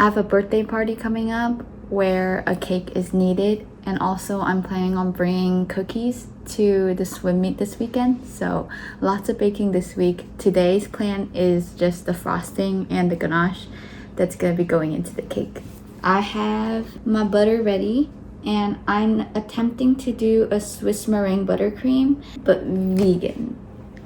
have a birthday party coming up where a cake is needed, and also I'm planning on bringing cookies to the swim meet this weekend, so lots of baking this week. Today's plan is just the frosting and the ganache that's gonna be going into the cake. I have my butter ready, and I'm attempting to do a Swiss meringue buttercream, but vegan,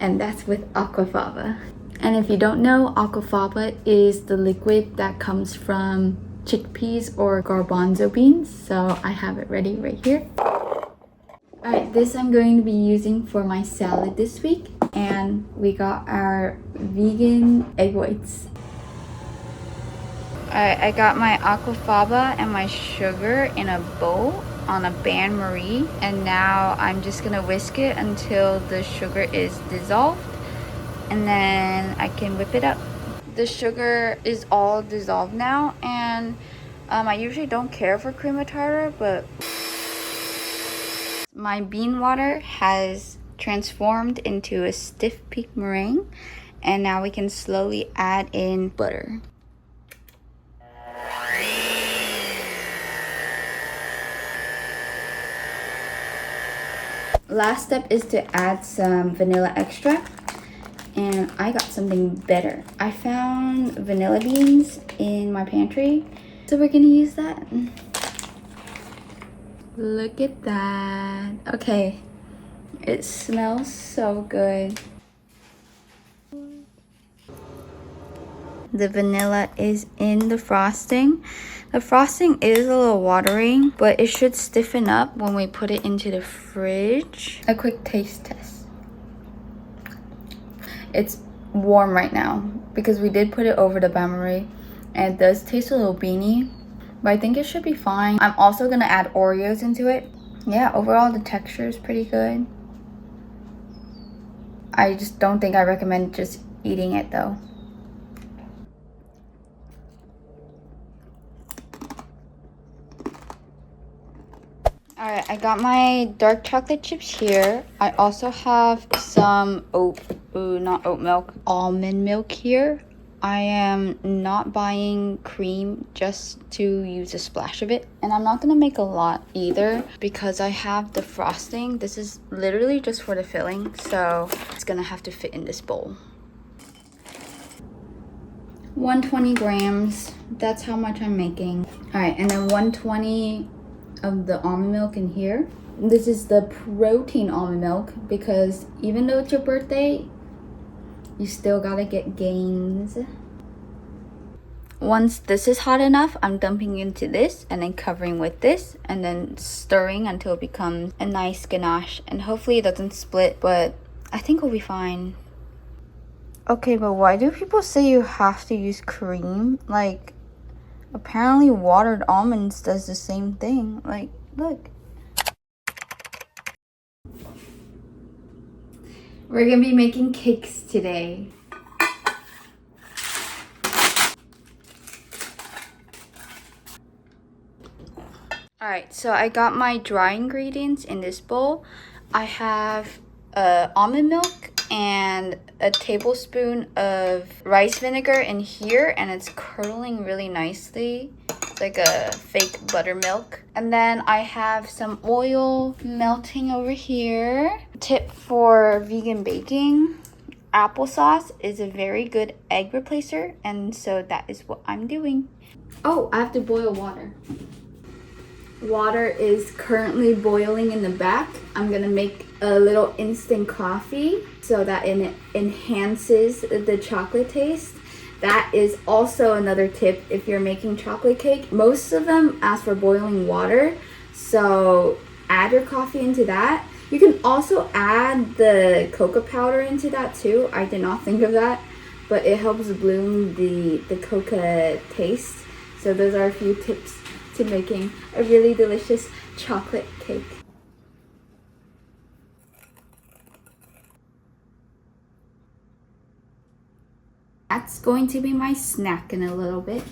and that's with aquafaba. And if you don't know, aquafaba is the liquid that comes from chickpeas or garbanzo beans, so I have it ready right here. Alright, this I'm going to be using for my salad this week, and we got our vegan egg whites. Alright, I got my aquafaba and my sugar in a bowl on a bain-marie, and now I'm just gonna whisk it until the sugar is dissolved, and then I can whip it up. The sugar is all dissolved now, and I usually don't care for cream of tartar, but my bean water has transformed into a stiff peak meringue, and now we can slowly add in butter. Last step is to add some vanilla extract, and I got something better. I found vanilla beans in my pantry, so we're gonna use that. Look at that. Okay, it smells so good. The vanilla is in the frosting. The frosting is a little watery, but it should stiffen up when we put it into the fridge. A quick taste test. It's warm right now because we did put it over the bain-marie, and it does taste a little beany, but I think it should be fine. I'm also gonna add Oreos into it. Yeah, overall the texture is pretty good. I just don't think I recommend just eating it though. Alright, I got my dark chocolate chips here. I also have some almond milk here. I am not buying cream, just to use a splash of it. And I'm not gonna make a lot either because I have the frosting. This is literally just for the filling, so it's gonna have to fit in this bowl. 120 grams, that's how much I'm making. Alright, and then 120 of the almond milk in here. This is the protein almond milk because even though it's your birthday, you still gotta get gains. Once this is hot enough, I'm dumping into this and then covering with this and then stirring until it becomes a nice ganache, and hopefully it doesn't split, but I think we'll be fine. Okay, but why do people say you have to use cream? Like, apparently watered almonds does the same thing. Like, look. We're gonna be making cakes today. Alright, so I got my dry ingredients in this bowl. I have almond milk and a tablespoon of rice vinegar in here, and it's curdling really nicely. It's like a fake buttermilk. And then I have some oil melting over here. Tip for vegan baking: applesauce is a very good egg replacer, and so that is what I'm doing. Oh, I have to boil water. Water is currently boiling in the back. I'm gonna make a little instant coffee so that it enhances the chocolate taste. That is also another tip if you're making chocolate cake. Most of them ask for boiling water, so add your coffee into that. You can also add the cocoa powder into that too. I did not think of that, but it helps bloom the cocoa taste. So those are a few tips to making a really delicious chocolate cake. That's going to be my snack in a little bit.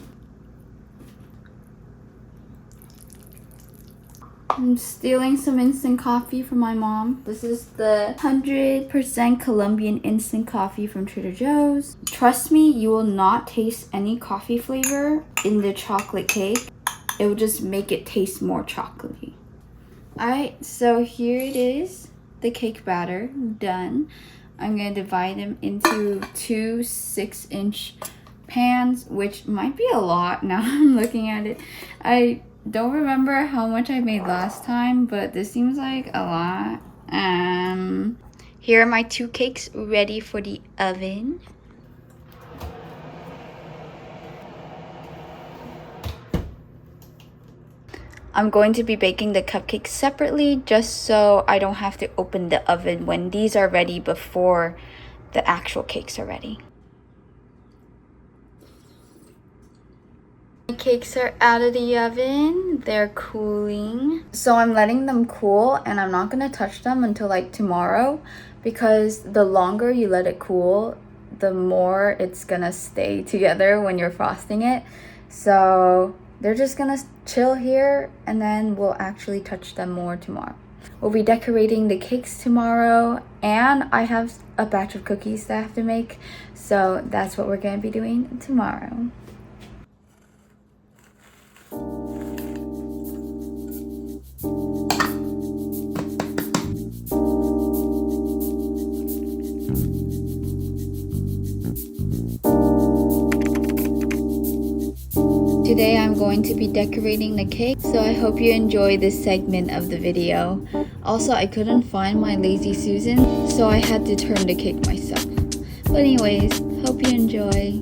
I'm stealing some instant coffee from my mom. This is the 100% Colombian instant coffee from Trader Joe's. Trust me, you will not taste any coffee flavor in the chocolate cake. It will just make it taste more chocolatey. Alright, so here it is. The cake batter, done. I'm going to divide them into two 6-inch pans, which might be a lot now I'm looking at it. I don't remember how much I made last time, but this seems like a lot. Here are my 2 cakes ready for the oven. I'm going to be baking the cupcakes separately just so I don't have to open the oven when these are ready before the actual cakes are ready. My cakes are out of the oven. They're cooling. So I'm letting them cool and I'm not going to touch them until like tomorrow because the longer you let it cool, the more it's going to stay together when you're frosting it. So they're just going to chill here and then we'll actually touch them more tomorrow. We'll be decorating the cakes tomorrow and I have a batch of cookies that I have to make. So that's what we're going to be doing tomorrow. Today I'm going to be decorating the cake, so I hope you enjoy this segment of the video. Also, I couldn't find my Lazy Susan, so I had to turn the cake myself. But anyways, hope you enjoy.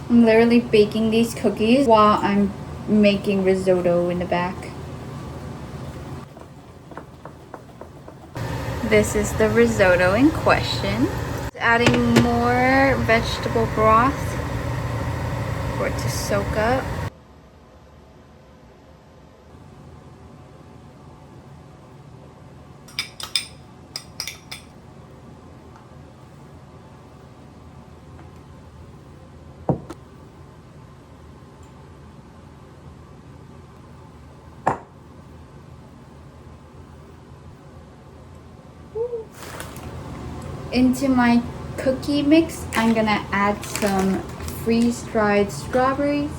I'm literally baking these cookies while I'm making risotto in the back. This is the risotto in question. Adding more vegetable broth for it to soak up. Into my cookie mix, I'm gonna add some freeze-dried strawberries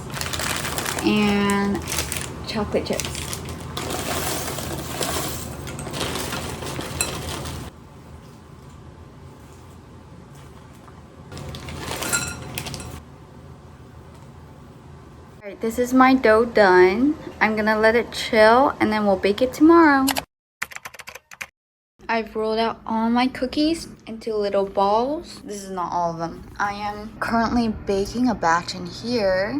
and chocolate chips. Alright, this is my dough done. I'm gonna let it chill and then we'll bake it tomorrow. I've rolled out all my cookies into little balls. This is not all of them. I am currently baking a batch in here.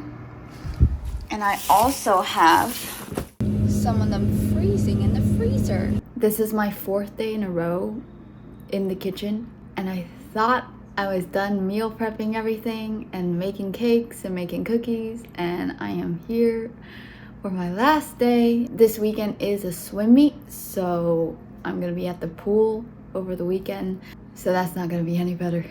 And I also have some of them freezing in the freezer. This is my 4th day in a row in the kitchen, and I thought I was done meal prepping everything and making cakes and making cookies, and I am here for my last day. This weekend is a swim meet, so I'm gonna be at the pool over the weekend, so that's not gonna be any better.